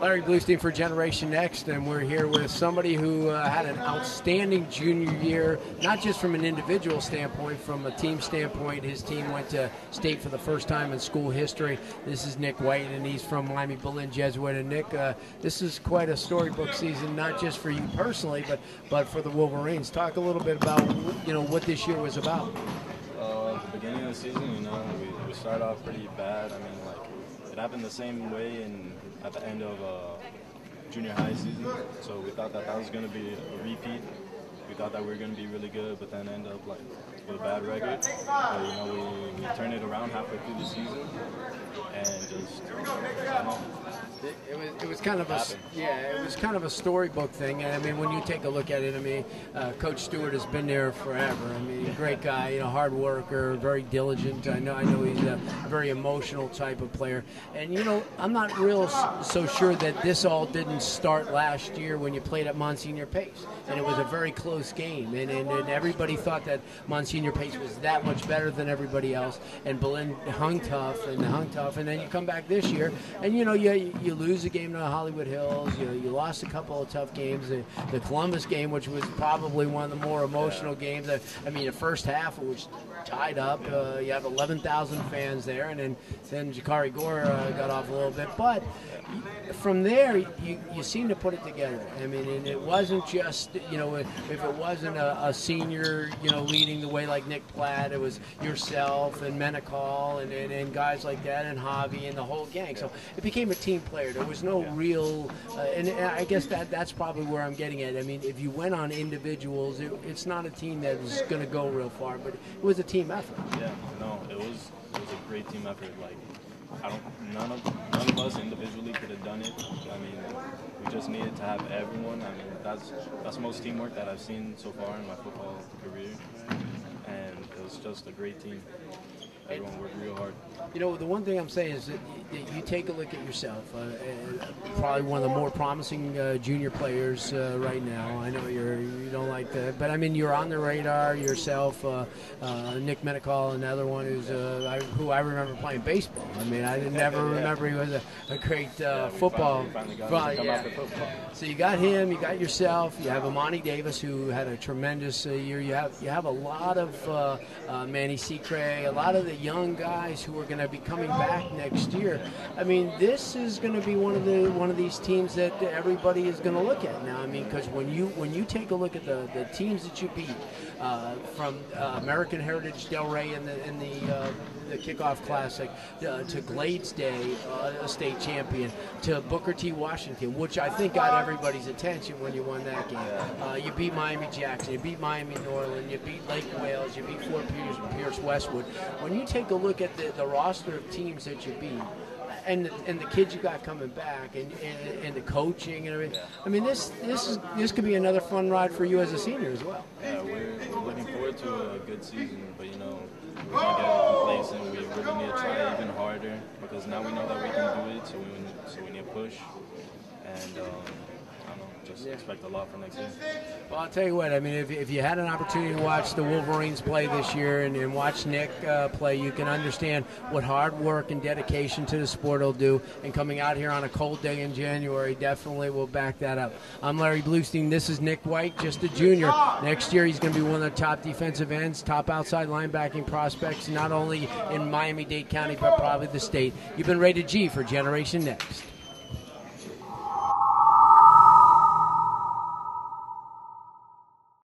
Larry Blustein for Generation Next, and we're here with somebody who had an outstanding junior year, not just from an individual standpoint, from a team standpoint. His team went to state for the first time in school history. This is Nick White, and he's from Miami Berlin Jesuit. And Nick, this is quite a storybook season, not just for you personally, but for the Wolverines. Talk a little bit about what this year was about. At the beginning of the season, we started off pretty bad. I mean, it happened the same way at the end of junior high season. So we thought that was going to be a repeat. We thought that we were going to be really good, but then end up with a bad record. But, we turned it around halfway through the season, and just it was kind of a storybook thing. And I mean, when you take a look at it, I mean, Coach Stewart has been there forever. I mean, great guy, hard worker, very diligent. I know he's a very emotional type of player. And I'm not so sure that this all didn't start last year when you played at Monsignor Pace, and it was a very close game. And everybody thought that Monsignor Pace was that much better than everybody else. And Berlin hung tough, and then you come back this year, and you lose a game to Hollywood Hills. You lost a couple of tough games. The Columbus game, which was probably one of the more emotional games. I mean, the first half it was tied up. You have 11,000 fans there, and then Jakari Gore got off a little bit. But from there, you seem to put it together. I mean, and it wasn't just if it wasn't a senior leading the way like Nick Platt, it was yourself and Menacall and guys like that, and Javi and the whole gang. So it became a team player. There was no real, and I guess that's probably where I'm getting at. I mean, if you went on individuals, it's not a team that was going to go real far, but it was a team effort. Yeah, no, it was a great team effort. None of us individually could have done it. I mean, we just needed to have everyone. I mean, that's most teamwork that I've seen so far in my football career, and it was just a great team. Everyone worked real hard. The one thing I'm saying is that you take a look at yourself. Probably one of the more promising junior players right now. I know you don't like that, but I mean you're on the radar yourself. Nick Menacall, another one who I remember playing baseball. I mean I never remember he was a great football. So you got him, you got yourself. You have Amani Davis, who had a tremendous year. You have a lot of Manny Secre, a lot of the young guys who are going to be coming back next year. I mean, this is going to be one of these teams that everybody is going to look at now. I mean, because when you take a look at the teams that you beat from American Heritage Delray in the kickoff classic to Glades Day, a state champion, to Booker T. Washington, which I think got everybody's attention when you won that game. You beat Miami Jackson, you beat Miami Norland, you beat Lake Wales, you beat Fort Pierce Westwood. When you take a look at the roster of teams that you beat, and the kids you got coming back, and the coaching and everything. I mean, this could be another fun ride for you as a senior as well. Yeah, we're looking forward to a good season, but we're gonna get complacent. We really need to try even harder because now we know that we can do it. So we need to push, and just expect a lot for next year. Well, I'll tell you what, I mean, if you had an opportunity to watch the Wolverines play this year and watch Nick play, you can understand what hard work and dedication to the sport will do. And coming out here on a cold day in January definitely will back that up. I'm Larry Blustein. This is Nick White, just a junior. Next year he's going to be one of the top defensive ends, top outside linebacking prospects, not only in Miami-Dade County, but probably the state. You've been rated G for Generation Next.